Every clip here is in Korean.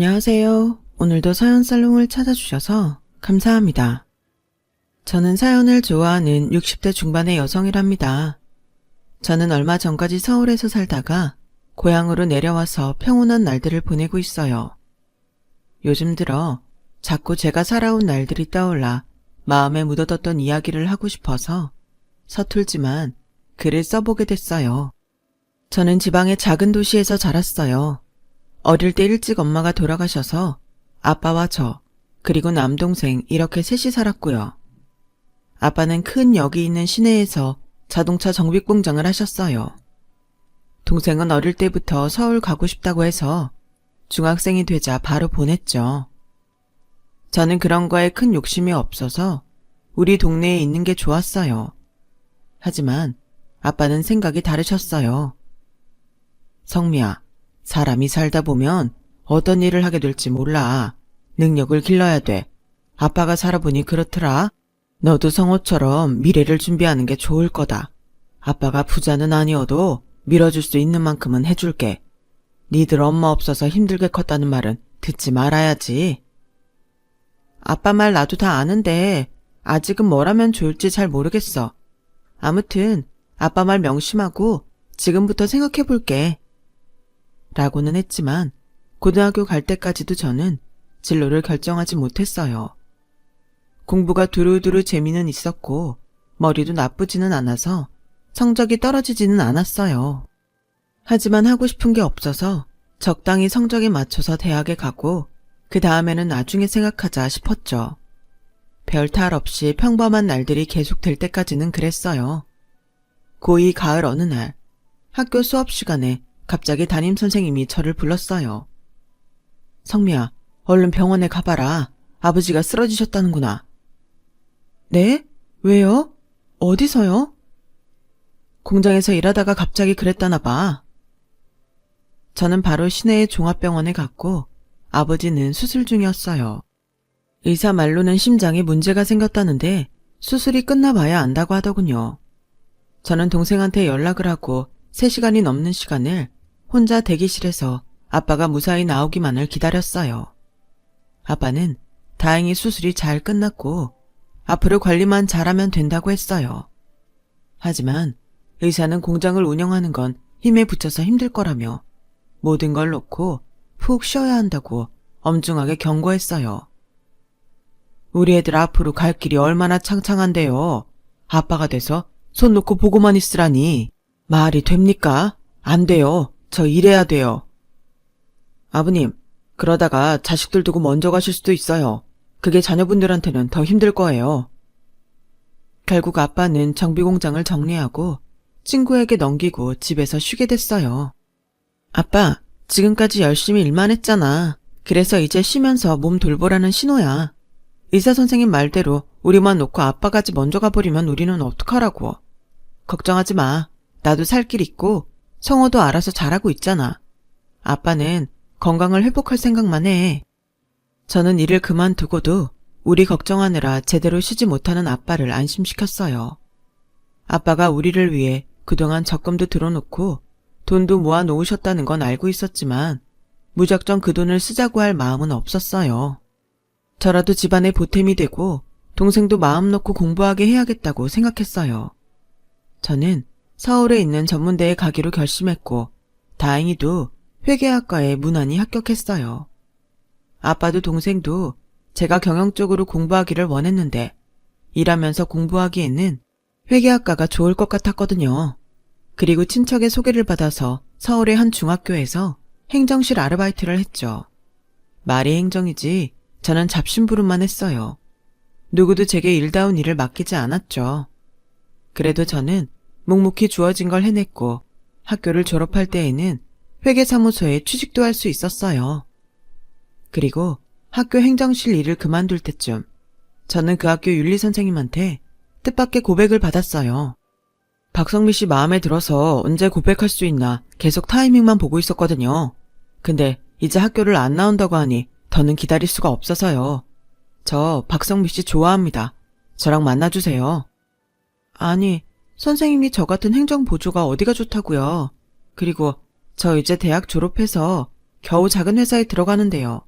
안녕하세요. 오늘도 사연살롱을 찾아주셔서 감사합니다. 저는 사연을 좋아하는 60대 중반의 여성이랍니다. 저는 얼마 전까지 서울에서 살다가 고향으로 내려와서 평온한 날들을 보내고 있어요. 요즘 들어 자꾸 제가 살아온 날들이 떠올라 마음에 묻어뒀던 이야기를 하고 싶어서 서툴지만 글을 써보게 됐어요. 저는 지방의 작은 도시에서 자랐어요. 어릴 때 일찍 엄마가 돌아가셔서 아빠와 저, 그리고 남동생 이렇게 셋이 살았고요. 아빠는 큰 역이 있는 시내에서 자동차 정비 공장을 하셨어요. 동생은 어릴 때부터 서울 가고 싶다고 해서 중학생이 되자 바로 보냈죠. 저는 그런 거에 큰 욕심이 없어서 우리 동네에 있는 게 좋았어요. 하지만 아빠는 생각이 다르셨어요. 성미야, 사람이 살다 보면 어떤 일을 하게 될지 몰라. 능력을 길러야 돼. 아빠가 살아보니 그렇더라. 너도 성호처럼 미래를 준비하는 게 좋을 거다. 아빠가 부자는 아니어도 밀어줄 수 있는 만큼은 해줄게. 니들 엄마 없어서 힘들게 컸다는 말은 듣지 말아야지. 아빠 말 나도 다 아는데 아직은 뭘 하면 좋을지 잘 모르겠어. 아무튼 아빠 말 명심하고 지금부터 생각해볼게. 라고는 했지만 고등학교 갈 때까지도 저는 진로를 결정하지 못했어요. 공부가 두루두루 재미는 있었고 머리도 나쁘지는 않아서 성적이 떨어지지는 않았어요. 하지만 하고 싶은 게 없어서 적당히 성적에 맞춰서 대학에 가고 그 다음에는 나중에 생각하자 싶었죠. 별 탈 없이 평범한 날들이 계속될 때까지는 그랬어요. 고2 가을 어느 날 학교 수업 시간에 갑자기 담임선생님이 저를 불렀어요. 성미야, 얼른 병원에 가봐라. 아버지가 쓰러지셨다는구나. 네? 왜요? 어디서요? 공장에서 일하다가 갑자기 그랬다나 봐. 저는 바로 시내의 종합병원에 갔고 아버지는 수술 중이었어요. 의사 말로는 심장에 문제가 생겼다는데 수술이 끝나봐야 안다고 하더군요. 저는 동생한테 연락을 하고 3시간이 넘는 시간을 혼자 대기실에서 아빠가 무사히 나오기만을 기다렸어요. 아빠는 다행히 수술이 잘 끝났고 앞으로 관리만 잘하면 된다고 했어요. 하지만 의사는 공장을 운영하는 건 힘에 부쳐서 힘들 거라며 모든 걸 놓고 푹 쉬어야 한다고 엄중하게 경고했어요. 우리 애들 앞으로 갈 길이 얼마나 창창한데요. 아빠가 돼서 손 놓고 보고만 있으라니. 말이 됩니까? 안 돼요. 저 일해야 돼요. 아버님, 그러다가 자식들 두고 먼저 가실 수도 있어요. 그게 자녀분들한테는 더 힘들 거예요. 결국 아빠는 정비공장을 정리하고 친구에게 넘기고 집에서 쉬게 됐어요. 아빠, 지금까지 열심히 일만 했잖아. 그래서 이제 쉬면서 몸 돌보라는 신호야. 의사 선생님 말대로 우리만 놓고 아빠까지 먼저 가버리면 우리는 어떡하라고. 걱정하지 마. 나도 살 길 있고 성호도 알아서 잘하고 있잖아. 아빠는 건강을 회복할 생각만 해. 저는 일을 그만두고도 우리 걱정하느라 제대로 쉬지 못하는 아빠를 안심시켰어요. 아빠가 우리를 위해 그동안 적금도 들어놓고 돈도 모아 놓으셨다는 건 알고 있었지만 무작정 그 돈을 쓰자고 할 마음은 없었어요. 저라도 집안의 보탬이 되고 동생도 마음 놓고 공부하게 해야겠다고 생각했어요. 저는 서울에 있는 전문대에 가기로 결심했고 다행히도 회계학과에 무난히 합격했어요. 아빠도 동생도 제가 경영 쪽으로 공부하기를 원했는데 일하면서 공부하기에는 회계학과가 좋을 것 같았거든요. 그리고 친척의 소개를 받아서 서울의 한 중학교에서 행정실 아르바이트를 했죠. 말이 행정이지 저는 잡심부름만 했어요. 누구도 제게 일다운 일을 맡기지 않았죠. 그래도 저는 묵묵히 주어진 걸 해냈고 학교를 졸업할 때에는 회계사무소에 취직도 할 수 있었어요. 그리고 학교 행정실 일을 그만둘 때쯤 저는 그 학교 윤리선생님한테 뜻밖의 고백을 받았어요. 박성미 씨 마음에 들어서 언제 고백할 수 있나 계속 타이밍만 보고 있었거든요. 근데 이제 학교를 안 나온다고 하니 더는 기다릴 수가 없어서요. 저 박성미 씨 좋아합니다. 저랑 만나주세요. 아니, 선생님이 저 같은 행정보조가 어디가 좋다고요. 그리고 저 이제 대학 졸업해서 겨우 작은 회사에 들어가는데요.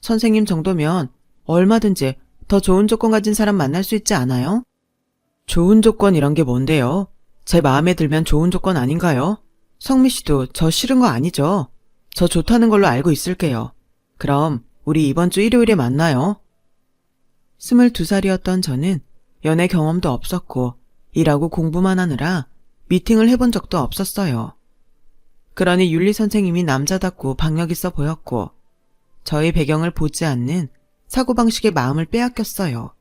선생님 정도면 얼마든지 더 좋은 조건 가진 사람 만날 수 있지 않아요? 좋은 조건이란 게 뭔데요? 제 마음에 들면 좋은 조건 아닌가요? 성미 씨도 저 싫은 거 아니죠? 저 좋다는 걸로 알고 있을게요. 그럼 우리 이번 주 일요일에 만나요. 22살이었던 저는 연애 경험도 없었고 일하고 공부만 하느라 미팅을 해본 적도 없었어요. 그러니 윤리 선생님이 남자답고 박력 있어 보였고 저의 배경을 보지 않는 사고방식의 마음을 빼앗겼어요.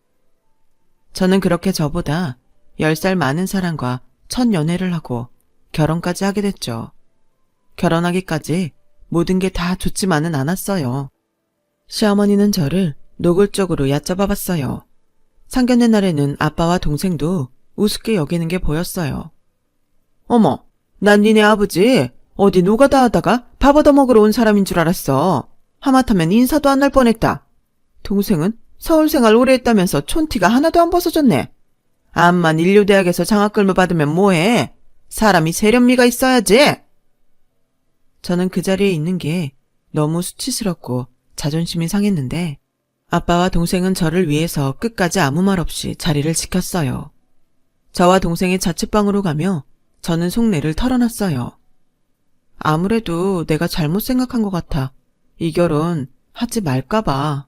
저는 그렇게 저보다 10살 많은 사람과 첫 연애를 하고 결혼까지 하게 됐죠. 결혼하기까지 모든 게 다 좋지만은 않았어요. 시어머니는 저를 노골적으로 얕잡아 봤어요. 상견례 날에는 아빠와 동생도 우습게 여기는 게 보였어요. 어머, 난 니네 아버지 어디 노가다 하다가 밥 얻어먹으러 온 사람인 줄 알았어. 하마터면 인사도 안 날 뻔했다. 동생은 서울 생활 오래 했다면서 촌티가 하나도 안 벗어졌네. 암만 인류대학에서 장학금을 받으면 뭐해? 사람이 세련미가 있어야지. 저는 그 자리에 있는 게 너무 수치스럽고 자존심이 상했는데 아빠와 동생은 저를 위해서 끝까지 아무 말 없이 자리를 지켰어요. 저와 동생이 자취방으로 가며 저는 속내를 털어놨어요. 아무래도 내가 잘못 생각한 것 같아. 이 결혼 하지 말까봐.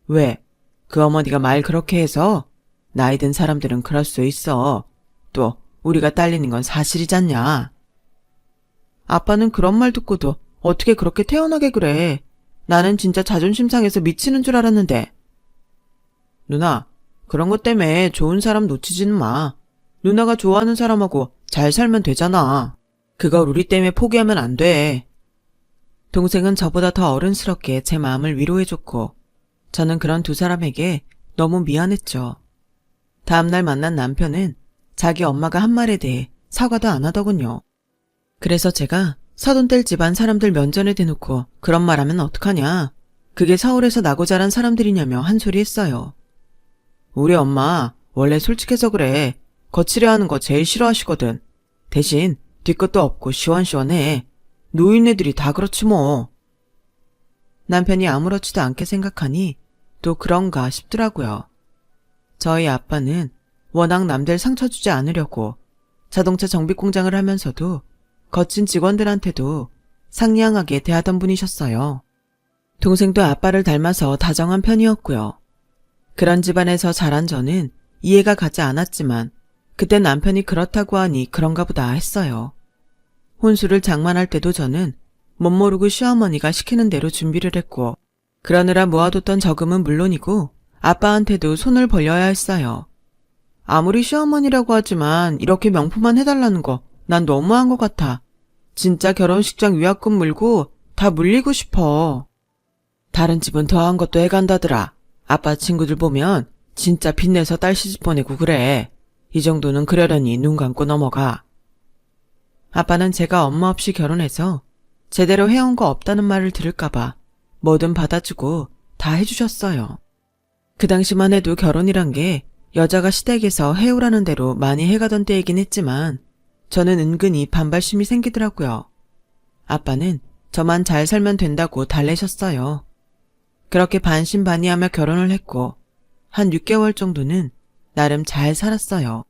왜? 그 어머니가 말 그렇게 해서? 나이 든 사람들은 그럴 수 있어. 또 우리가 딸리는 건 사실이잖냐. 아빠는 그런 말 듣고도 어떻게 그렇게 태연하게 그래. 나는 진짜 자존심 상해서 미치는 줄 알았는데. 누나, 그런 것 때문에 좋은 사람 놓치지는 마. 누나가 좋아하는 사람하고 잘 살면 되잖아. 그걸 우리 때문에 포기하면 안 돼. 동생은 저보다 더 어른스럽게 제 마음을 위로해줬고 저는 그런 두 사람에게 너무 미안했죠. 다음날 만난 남편은 자기 엄마가 한 말에 대해 사과도 안 하더군요. 그래서 제가 사돈 뗄 집안 사람들 면전에 대놓고 그런 말 하면 어떡하냐. 그게 서울에서 나고 자란 사람들이냐며 한 소리 했어요. 우리 엄마 원래 솔직해서 그래. 거칠어 하는 거 제일 싫어하시거든. 대신 뒤끝도 없고 시원시원해. 노인네들이 다 그렇지 뭐. 남편이 아무렇지도 않게 생각하니 또 그런가 싶더라고요. 저희 아빠는 워낙 남들 상처 주지 않으려고 자동차 정비공장을 하면서도 거친 직원들한테도 상냥하게 대하던 분이셨어요. 동생도 아빠를 닮아서 다정한 편이었고요. 그런 집안에서 자란 저는 이해가 가지 않았지만 그때 남편이 그렇다고 하니 그런가 보다 했어요. 혼수를 장만할 때도 저는 못 모르고 시어머니가 시키는 대로 준비를 했고 그러느라 모아뒀던 저금은 물론이고 아빠한테도 손을 벌려야 했어요. 아무리 시어머니라고 하지만 이렇게 명품만 해달라는 거 난 너무한 것 같아. 진짜 결혼식장 위약금 물고 다 물리고 싶어. 다른 집은 더한 것도 해간다더라. 아빠 친구들 보면 진짜 빚내서 딸 시집 보내고 그래. 이 정도는 그러려니 눈 감고 넘어가. 아빠는 제가 엄마 없이 결혼해서 제대로 해온 거 없다는 말을 들을까봐 뭐든 받아주고 다 해주셨어요. 그 당시만 해도 결혼이란 게 여자가 시댁에서 해오라는 대로 많이 해가던 때이긴 했지만 저는 은근히 반발심이 생기더라고요. 아빠는 저만 잘 살면 된다고 달래셨어요. 그렇게 반신반의하며 결혼을 했고 한 6개월 정도는 나름 잘 살았어요.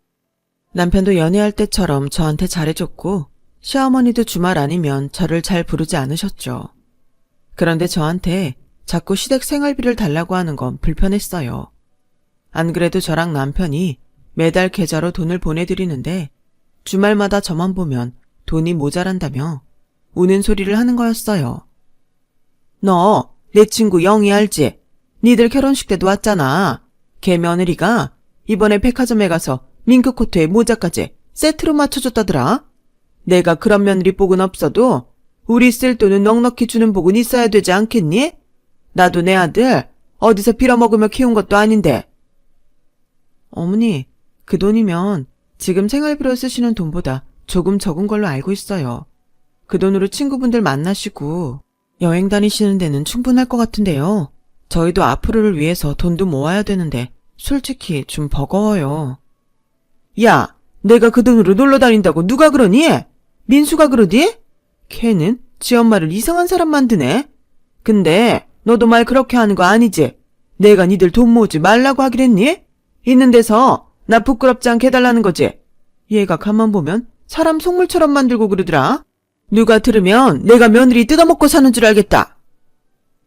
남편도 연애할 때처럼 저한테 잘해줬고 시어머니도 주말 아니면 저를 잘 부르지 않으셨죠. 그런데 저한테 자꾸 시댁 생활비를 달라고 하는 건 불편했어요. 안 그래도 저랑 남편이 매달 계좌로 돈을 보내드리는데 주말마다 저만 보면 돈이 모자란다며 우는 소리를 하는 거였어요. 너 내 친구 영희 알지? 니들 결혼식 때도 왔잖아. 걔 며느리가 이번에 백화점에 가서 밍크코트에 모자까지 세트로 맞춰줬다더라. 내가 그런 며느리 복은 없어도 우리 쓸 돈은 넉넉히 주는 복은 있어야 되지 않겠니? 나도 내 아들 어디서 빌어먹으며 키운 것도 아닌데. 어머니, 그 돈이면 지금 생활비로 쓰시는 돈보다 조금 적은 걸로 알고 있어요. 그 돈으로 친구분들 만나시고 여행 다니시는 데는 충분할 것 같은데요. 저희도 앞으로를 위해서 돈도 모아야 되는데 솔직히 좀 버거워요. 야, 내가 그 돈으로 놀러 다닌다고 누가 그러니? 민수가 그러디? 걔는 지 엄마를 이상한 사람 만드네. 근데 너도 말 그렇게 하는 거 아니지? 내가 니들 돈 모으지 말라고 하기랬니? 있는 데서 나 부끄럽지 않게 해달라는 거지? 얘가 가만 보면 사람 속물처럼 만들고 그러더라. 누가 들으면 내가 며느리 뜯어먹고 사는 줄 알겠다.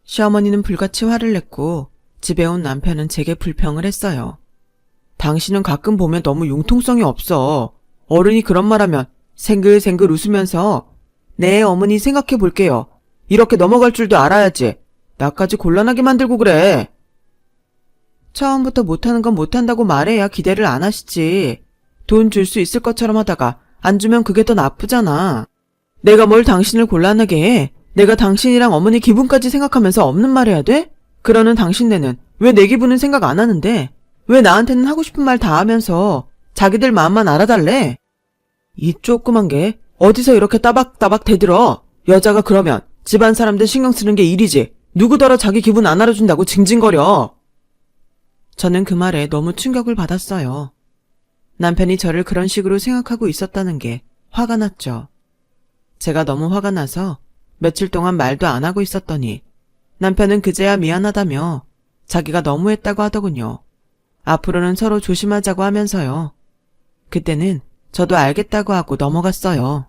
시어머니는 불같이 화를 냈고 집에 온 남편은 제게 불평을 했어요. 당신은 가끔 보면 너무 융통성이 없어. 어른이 그런 말하면 생글생글 웃으면서 네 어머니 생각해 볼게요. 이렇게 넘어갈 줄도 알아야지. 나까지 곤란하게 만들고 그래. 처음부터 못하는 건 못한다고 말해야 기대를 안 하시지. 돈 줄 수 있을 것처럼 하다가 안 주면 그게 더 나쁘잖아. 내가 뭘 당신을 곤란하게 해. 내가 당신이랑 어머니 기분까지 생각하면서 없는 말 해야 돼? 그러는 당신네는 왜 내 기분은 생각 안 하는데 왜 나한테는 하고 싶은 말 다 하면서 자기들 마음만 알아달래? 이 조그만 게 어디서 이렇게 따박따박 대들어. 여자가 그러면 집안 사람들 신경 쓰는 게 일이지. 누구더러 자기 기분 안 알아준다고 징징거려. 저는 그 말에 너무 충격을 받았어요. 남편이 저를 그런 식으로 생각하고 있었다는 게 화가 났죠. 제가 너무 화가 나서 며칠 동안 말도 안 하고 있었더니 남편은 그제야 미안하다며 자기가 너무했다고 하더군요. 앞으로는 서로 조심하자고 하면서요. 그때는 저도 알겠다고 하고 넘어갔어요.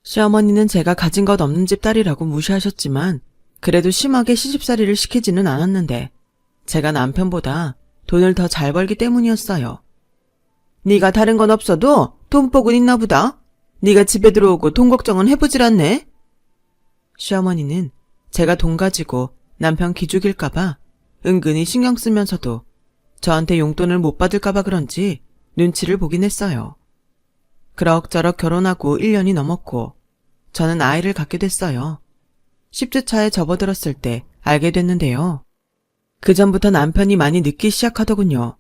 시어머니는 제가 가진 것 없는 집 딸이라고 무시하셨지만 그래도 심하게 시집살이를 시키지는 않았는데 제가 남편보다 돈을 더 잘 벌기 때문이었어요. 네가 다른 건 없어도 돈복은 있나 보다. 네가 집에 들어오고 돈 걱정은 해보질 않네. 시어머니는 제가 돈 가지고 남편 기죽일까봐 은근히 신경 쓰면서도 저한테 용돈을 못 받을까봐 그런지 눈치를 보긴 했어요. 그럭저럭 결혼하고 1년이 넘었고 저는 아이를 갖게 됐어요. 10주 차에 접어들었을 때 알게 됐는데요. 그전부터 남편이 많이 늦기 시작하더군요.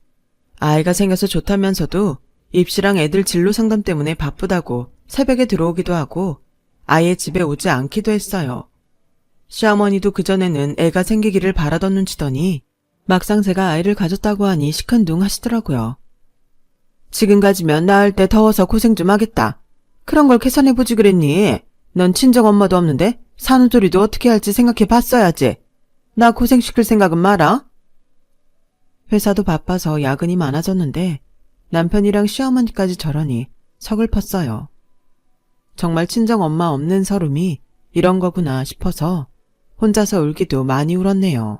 아이가 생겨서 좋다면서도 입시랑 애들 진로 상담 때문에 바쁘다고 새벽에 들어오기도 하고 아예 집에 오지 않기도 했어요. 시어머니도 그전에는 애가 생기기를 바라던 눈치더니 막상 제가 아이를 가졌다고 하니 시큰둥 하시더라고요. 지금 가지면 낳을 때 더워서 고생 좀 하겠다. 그런 걸 계산해보지 그랬니? 넌 친정엄마도 없는데 산후조리도 어떻게 할지 생각해봤어야지. 나 고생시킬 생각은 마라. 회사도 바빠서 야근이 많아졌는데 남편이랑 시어머니까지 저러니 서글펐어요. 정말 친정엄마 없는 서름이 이런 거구나 싶어서 혼자서 울기도 많이 울었네요.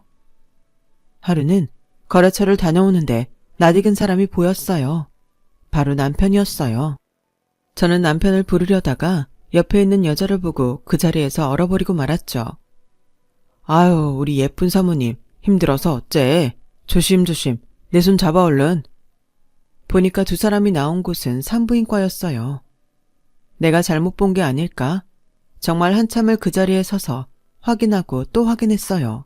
하루는 거래처를 다녀오는데 낯익은 사람이 보였어요. 바로 남편이었어요. 저는 남편을 부르려다가 옆에 있는 여자를 보고 그 자리에서 얼어버리고 말았죠. 아유, 우리 예쁜 사모님 힘들어서 어째. 조심조심 내 손 잡아 얼른. 보니까 두 사람이 나온 곳은 산부인과였어요. 내가 잘못 본 게 아닐까? 정말 한참을 그 자리에 서서 확인하고 또 확인했어요.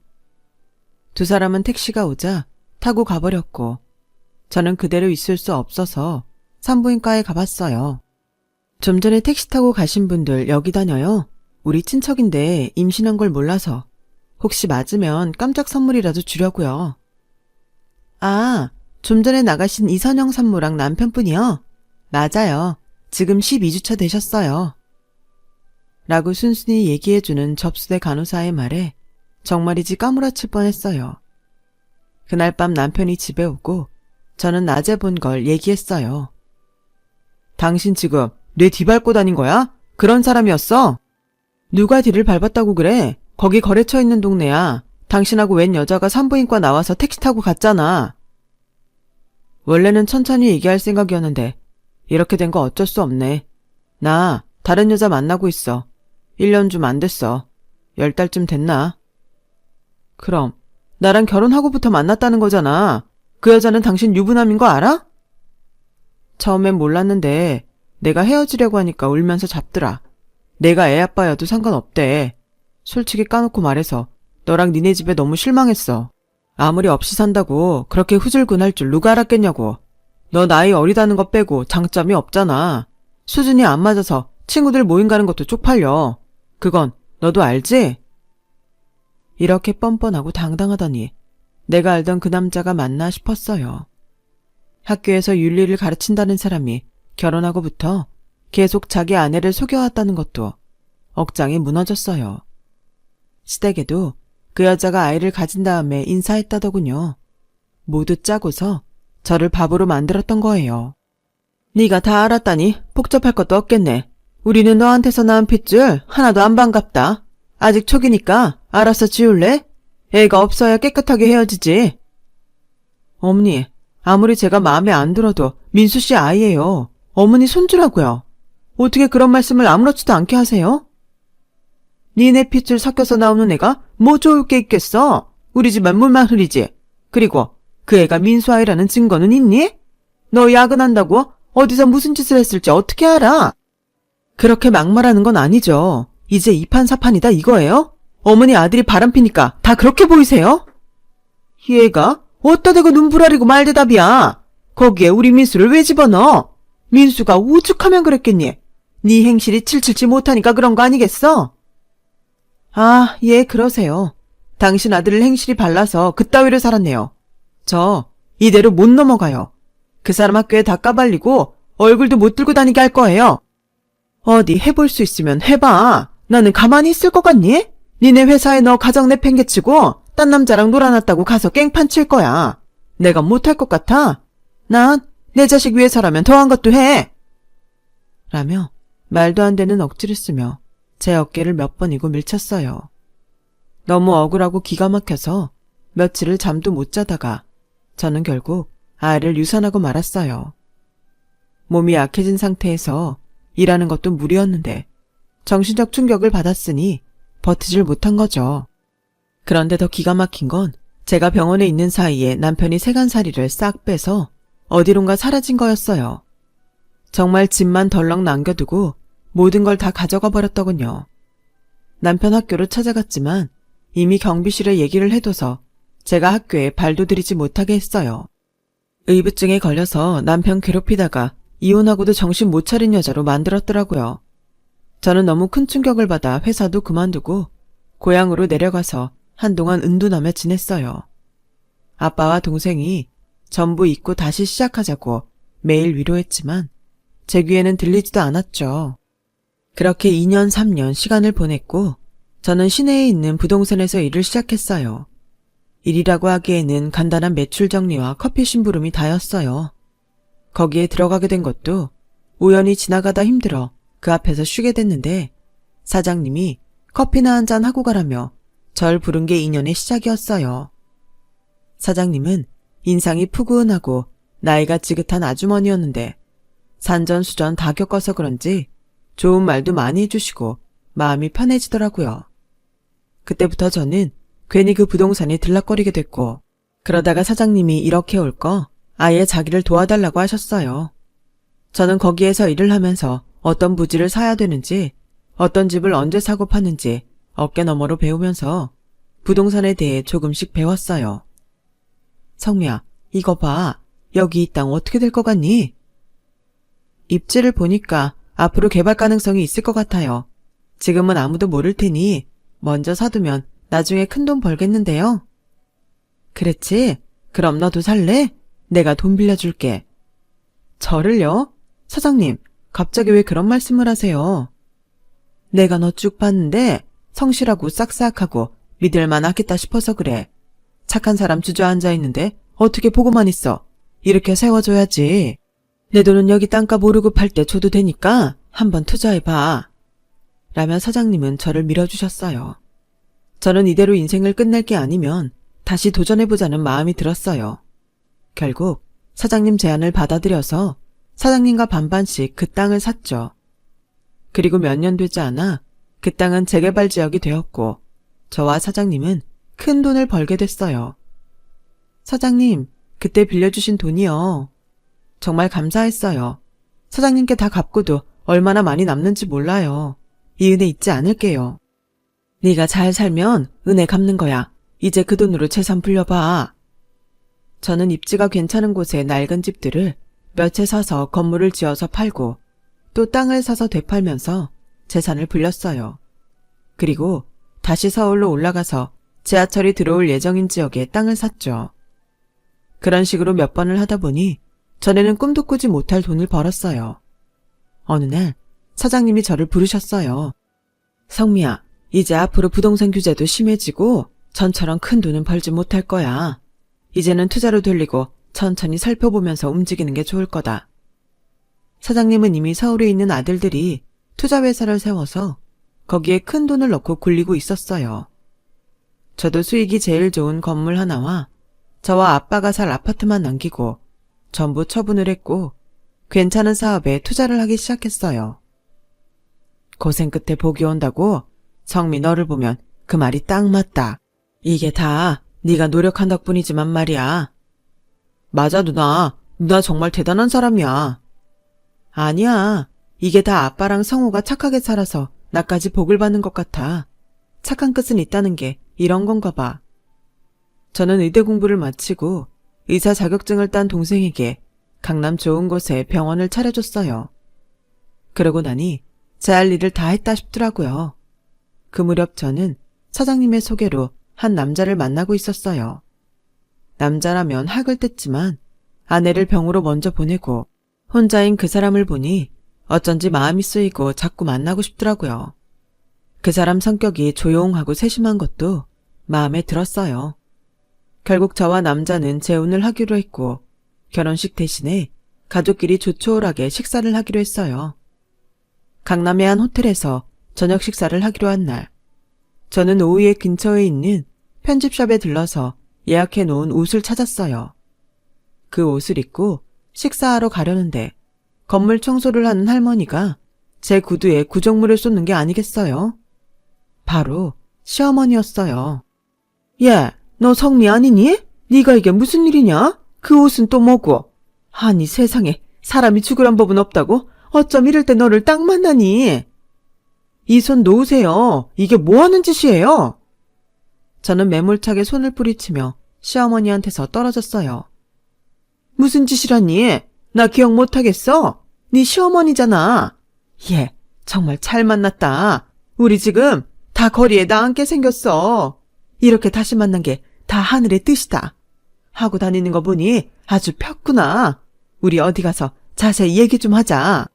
두 사람은 택시가 오자 타고 가버렸고 저는 그대로 있을 수 없어서 산부인과에 가봤어요. 좀 전에 택시 타고 가신 분들 여기 다녀요. 우리 친척인데 임신한 걸 몰라서 혹시 맞으면 깜짝 선물이라도 주려고요. 아, 좀 전에 나가신 이선영 산모랑 남편분이요? 맞아요. 지금 12주차 되셨어요. 라고 순순히 얘기해주는 접수대 간호사의 말에 정말이지 까무라칠 뻔했어요. 그날 밤 남편이 집에 오고 저는 낮에 본 걸 얘기했어요. 당신 지금 뇌 뒤밟고 다닌 거야? 그런 사람이었어? 누가 뒤를 밟았다고 그래? 거기 거래처 있는 동네야. 당신하고 웬 여자가 산부인과 나와서 택시 타고 갔잖아. 원래는 천천히 얘기할 생각이었는데 이렇게 된 거 어쩔 수 없네. 나 다른 여자 만나고 있어. 1년 좀 안 됐어. 10달쯤 됐나? 그럼 나랑 결혼하고부터 만났다는 거잖아. 그 여자는 당신 유부남인 거 알아? 처음엔 몰랐는데 내가 헤어지려고 하니까 울면서 잡더라. 내가 애 아빠여도 상관없대. 솔직히 까놓고 말해서 너랑 니네 집에 너무 실망했어. 아무리 없이 산다고 그렇게 후줄근할 줄 누가 알았겠냐고. 너 나이 어리다는 거 빼고 장점이 없잖아. 수준이 안 맞아서 친구들 모임 가는 것도 쪽팔려. 그건 너도 알지? 이렇게 뻔뻔하고 당당하더니 내가 알던 그 남자가 맞나 싶었어요. 학교에서 윤리를 가르친다는 사람이 결혼하고부터 계속 자기 아내를 속여왔다는 것도 억장이 무너졌어요. 시댁에도 그 여자가 아이를 가진 다음에 인사했다더군요. 모두 짜고서 저를 바보로 만들었던 거예요. 네가 다 알았다니 복잡할 것도 없겠네. 우리는 너한테서 낳은 핏줄 하나도 안 반갑다. 아직 초기니까 알아서 지울래? 애가 없어야 깨끗하게 헤어지지. 어머니, 아무리 제가 마음에 안 들어도 민수 씨 아이예요. 어머니 손주라고요. 어떻게 그런 말씀을 아무렇지도 않게 하세요? 니네 핏줄 섞여서 나오는 애가 뭐 좋을 게 있겠어? 우리 집안 물만 흐리지. 그리고 그 애가 민수 아이라는 증거는 있니? 너 야근한다고 어디서 무슨 짓을 했을지 어떻게 알아? 그렇게 막말하는 건 아니죠. 이제 이판사판이다 이거예요? 어머니 아들이 바람피니까 다 그렇게 보이세요? 얘가 어디다 대고 눈부라리고 말대답이야. 거기에 우리 민수를 왜 집어넣어? 민수가 오죽하면 그랬겠니? 네 행실이 칠칠치 못하니까 그런 거 아니겠어? 아, 예, 그러세요. 당신 아들 행실이 발라서 그따위로 살았네요. 저 이대로 못 넘어가요. 그 사람 학교에 다 까발리고 얼굴도 못 들고 다니게 할 거예요. 어디 해볼 수 있으면 해봐. 나는 가만히 있을 것 같니? 니네 회사에 너 가정 내팽개치고 딴 남자랑 놀아놨다고 가서 깽판 칠 거야. 내가 못할 것 같아? 난 내 자식 위해서라면 더한 것도 해. 라며 말도 안 되는 억지를 쓰며 제 어깨를 몇 번이고 밀쳤어요. 너무 억울하고 기가 막혀서 며칠을 잠도 못 자다가 저는 결국 아이를 유산하고 말았어요. 몸이 약해진 상태에서 일하는 것도 무리였는데 정신적 충격을 받았으니 버티질 못한 거죠. 그런데 더 기가 막힌 건 제가 병원에 있는 사이에 남편이 세간살이를 싹 빼서 어디론가 사라진 거였어요. 정말 집만 덜렁 남겨두고 모든 걸 다 가져가 버렸더군요. 남편 학교로 찾아갔지만 이미 경비실에 얘기를 해둬서 제가 학교에 발도 들이지 못하게 했어요. 의부증에 걸려서 남편 괴롭히다가 이혼하고도 정신 못 차린 여자로 만들었더라고요. 저는 너무 큰 충격을 받아 회사도 그만두고 고향으로 내려가서 한동안 은둔하며 지냈어요. 아빠와 동생이 전부 잊고 다시 시작하자고 매일 위로했지만 제 귀에는 들리지도 않았죠. 그렇게 2년 3년 시간을 보냈고 저는 시내에 있는 부동산에서 일을 시작했어요. 일이라고 하기에는 간단한 매출 정리와 커피 심부름이 다였어요. 거기에 들어가게 된 것도 우연히 지나가다 힘들어 그 앞에서 쉬게 됐는데 사장님이 커피나 한잔 하고 가라며 절 부른 게 인연의 시작이었어요. 사장님은 인상이 푸근하고 나이가 지긋한 아주머니였는데 산전수전 다 겪어서 그런지 좋은 말도 많이 해주시고 마음이 편해지더라고요. 그때부터 저는 괜히 그 부동산에 들락거리게 됐고 그러다가 사장님이 이렇게 올 거 아예 자기를 도와달라고 하셨어요. 저는 거기에서 일을 하면서 어떤 부지를 사야 되는지 어떤 집을 언제 사고 파는지 어깨너머로 배우면서 부동산에 대해 조금씩 배웠어요. 성미야, 이거 봐. 여기 이 땅 어떻게 될 것 같니? 입지를 보니까 앞으로 개발 가능성이 있을 것 같아요. 지금은 아무도 모를 테니 먼저 사두면 나중에 큰돈 벌겠는데요. 그랬지? 그럼 너도 살래? 내가 돈 빌려줄게. 저를요? 사장님, 갑자기 왜 그런 말씀을 하세요? 내가 너 쭉 봤는데 성실하고 싹싹하고 믿을만 하겠다 싶어서 그래. 착한 사람 주저앉아 있는데 어떻게 보고만 있어. 이렇게 세워줘야지. 내 돈은 여기 땅값 오르고 팔 때 줘도 되니까 한번 투자해봐. 라며 사장님은 저를 밀어주셨어요. 저는 이대로 인생을 끝낼 게 아니면 다시 도전해보자는 마음이 들었어요. 결국 사장님 제안을 받아들여서 사장님과 반반씩 그 땅을 샀죠. 그리고 몇 년 되지 않아 그 땅은 재개발 지역이 되었고 저와 사장님은 큰 돈을 벌게 됐어요. 사장님, 그때 빌려주신 돈이요. 정말 감사했어요. 사장님께 다 갚고도 얼마나 많이 남는지 몰라요. 이 은혜 잊지 않을게요. 네가 잘 살면 은혜 갚는 거야. 이제 그 돈으로 재산 불려봐. 저는 입지가 괜찮은 곳에 낡은 집들을 몇 채 사서 건물을 지어서 팔고 또 땅을 사서 되팔면서 재산을 불렸어요. 그리고 다시 서울로 올라가서 지하철이 들어올 예정인 지역에 땅을 샀죠. 그런 식으로 몇 번을 하다 보니 전에는 꿈도 꾸지 못할 돈을 벌었어요. 어느 날 사장님이 저를 부르셨어요. 성미야, 이제 앞으로 부동산 규제도 심해지고 전처럼 큰 돈은 벌지 못할 거야. 이제는 투자로 돌리고 천천히 살펴보면서 움직이는 게 좋을 거다. 사장님은 이미 서울에 있는 아들들이 투자회사를 세워서 거기에 큰 돈을 넣고 굴리고 있었어요. 저도 수익이 제일 좋은 건물 하나와 저와 아빠가 살 아파트만 남기고 전부 처분을 했고 괜찮은 사업에 투자를 하기 시작했어요. 고생 끝에 복이 온다고? 성미 너를 보면 그 말이 딱 맞다. 이게 다 네가 노력한 덕분이지만 말이야. 맞아 누나. 누나 정말 대단한 사람이야. 아니야. 이게 다 아빠랑 성우가 착하게 살아서 나까지 복을 받는 것 같아. 착한 끝은 있다는 게 이런 건가 봐. 저는 의대 공부를 마치고 의사 자격증을 딴 동생에게 강남 좋은 곳에 병원을 차려줬어요. 그러고 나니 제 할 일을 다 했다 싶더라고요. 그 무렵 저는 사장님의 소개로 한 남자를 만나고 있었어요. 남자라면 학을 뗐지만 아내를 병으로 먼저 보내고 혼자인 그 사람을 보니 어쩐지 마음이 쓰이고 자꾸 만나고 싶더라고요. 그 사람 성격이 조용하고 세심한 것도 마음에 들었어요. 결국 저와 남자는 재혼을 하기로 했고 결혼식 대신에 가족끼리 조촐하게 식사를 하기로 했어요. 강남의 한 호텔에서 저녁 식사를 하기로 한 날, 저는 오후에 근처에 있는 편집샵에 들러서 예약해 놓은 옷을 찾았어요. 그 옷을 입고 식사하러 가려는데 건물 청소를 하는 할머니가 제 구두에 구정물을 쏟는 게 아니겠어요? 바로 시어머니였어요. 야, 너 성미 아니니? 네가 이게 무슨 일이냐? 그 옷은 또 뭐고? 아니 세상에 사람이 죽으란 법은 없다고? 어쩜 이럴 때 너를 딱 만나니? 이 손 놓으세요. 이게 뭐 하는 짓이에요? 저는 매몰차게 손을 뿌리치며 시어머니한테서 떨어졌어요. 무슨 짓이라니? 나 기억 못하겠어? 네 시어머니잖아. 얘 정말 잘 만났다. 우리 지금 다 거리에 나앉게 생겼어. 이렇게 다시 만난 게 다 하늘의 뜻이다. 하고 다니는 거 보니 아주 폈구나. 우리 어디 가서 자세히 얘기 좀 하자.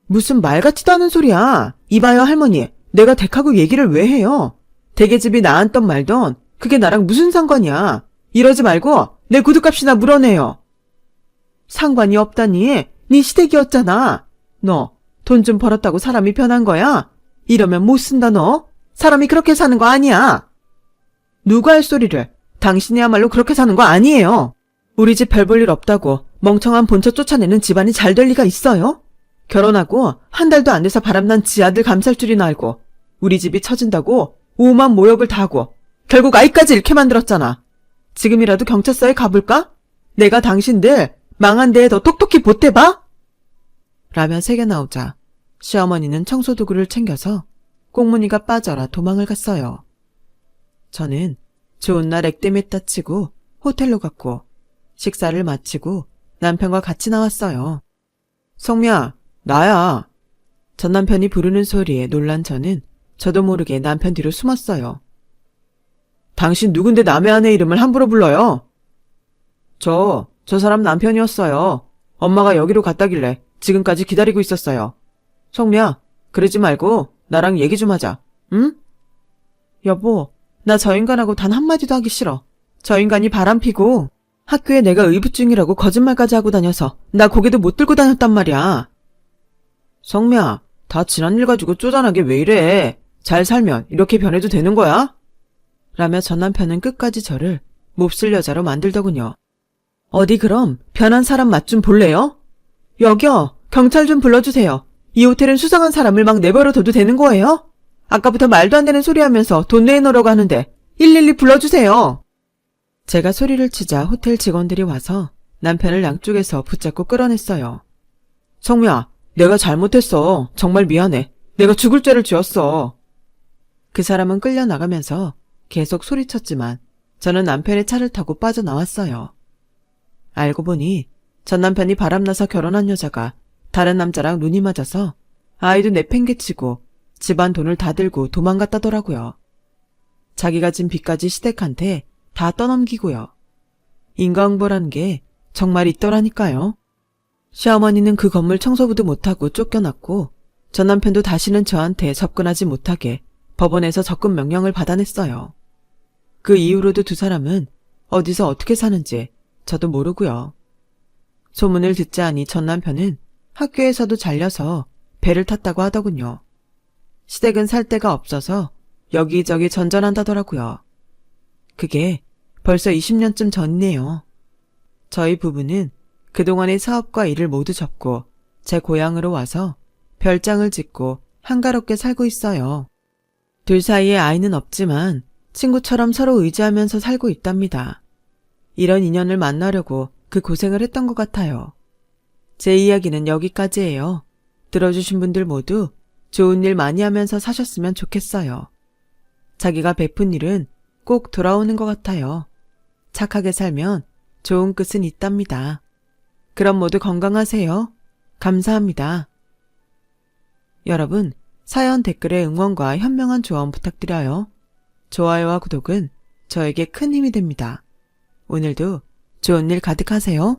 무슨 말 같지도 않은 소리야. 이봐요 할머니. 내가 댁하고 얘기를 왜 해요? 댁의 집이 나앉던 말던 그게 나랑 무슨 상관이야. 이러지 말고 내 구두값이나 물어내요. 상관이 없다니. 네 시댁이었잖아. 너 돈 좀 벌었다고 사람이 변한 거야? 이러면 못 쓴다 너. 사람이 그렇게 사는 거 아니야. 누가 할 소리를. 당신이야말로 그렇게 사는 거 아니에요. 우리 집 별 볼 일 없다고 멍청한 본처 쫓아내는 집안이 잘 될 리가 있어요? 결혼하고 한 달도 안 돼서 바람난 지 아들 감쌀 줄이나 알고 우리 집이 처진다고 오만 모욕을 다 하고 결국 아이까지 잃게 만들었잖아. 지금이라도 경찰서에 가볼까? 내가 당신들 망한 데에 더 똑똑히 보태봐? 라며 새겨 나오자 시어머니는 청소도구를 챙겨서 꽁무니가 빠져라 도망을 갔어요. 저는 좋은 날 액땜했다 치고 호텔로 갔고 식사를 마치고 남편과 같이 나왔어요. 성미야, 나야. 전 남편이 부르는 소리에 놀란 저는 저도 모르게 남편 뒤로 숨었어요. 당신 누군데 남의 아내 이름을 함부로 불러요? 저 사람 남편이었어요. 엄마가 여기로 갔다길래 지금까지 기다리고 있었어요. 성미야, 그러지 말고 나랑 얘기 좀 하자. 응? 여보, 나 저 인간하고 단 한마디도 하기 싫어. 저 인간이 바람피고 학교에 내가 의붓중이라고 거짓말까지 하고 다녀서 나 고개도 못 들고 다녔단 말이야. 성미야, 다 지난 일 가지고 쪼잔하게 왜 이래? 잘 살면 이렇게 변해도 되는 거야? 라며 전 남편은 끝까지 저를 몹쓸 여자로 만들더군요. 어디 그럼 변한 사람 맛 좀 볼래요? 여기요, 경찰 좀 불러주세요. 이 호텔은 수상한 사람을 막 내버려둬도 되는 거예요? 아까부터 말도 안 되는 소리 하면서 돈 내놓으라고 하는데 112 불러주세요. 제가 소리를 치자 호텔 직원들이 와서 남편을 양쪽에서 붙잡고 끌어냈어요. 성미야, 내가 잘못했어. 정말 미안해. 내가 죽을 죄를 지었어. 그 사람은 끌려나가면서 계속 소리쳤지만 저는 남편의 차를 타고 빠져나왔어요. 알고 보니 전 남편이 바람나서 결혼한 여자가 다른 남자랑 눈이 맞아서 아이도 내팽개치고 집안 돈을 다 들고 도망갔다더라고요. 자기가 진 빚까지 시댁한테 다 떠넘기고요. 인과응보라는 게 정말 있더라니까요. 시어머니는 그 건물 청소부도 못하고 쫓겨났고 전 남편도 다시는 저한테 접근하지 못하게 법원에서 접근 명령을 받아냈어요. 그 이후로도 두 사람은 어디서 어떻게 사는지 저도 모르고요. 소문을 듣자 하니 전 남편은 학교에서도 잘려서 배를 탔다고 하더군요. 시댁은 살 데가 없어서 여기저기 전전한다더라고요. 그게 벌써 20년쯤 전이네요. 저희 부부는 그동안의 사업과 일을 모두 접고 제 고향으로 와서 별장을 짓고 한가롭게 살고 있어요. 둘 사이에 아이는 없지만 친구처럼 서로 의지하면서 살고 있답니다. 이런 인연을 만나려고 그 고생을 했던 것 같아요. 제 이야기는 여기까지예요. 들어주신 분들 모두 좋은 일 많이 하면서 사셨으면 좋겠어요. 자기가 베푼 일은 꼭 돌아오는 것 같아요. 착하게 살면 좋은 끝은 있답니다. 그럼 모두 건강하세요. 감사합니다. 여러분, 사연 댓글에 응원과 현명한 조언 부탁드려요. 좋아요와 구독은 저에게 큰 힘이 됩니다. 오늘도 좋은 일 가득하세요.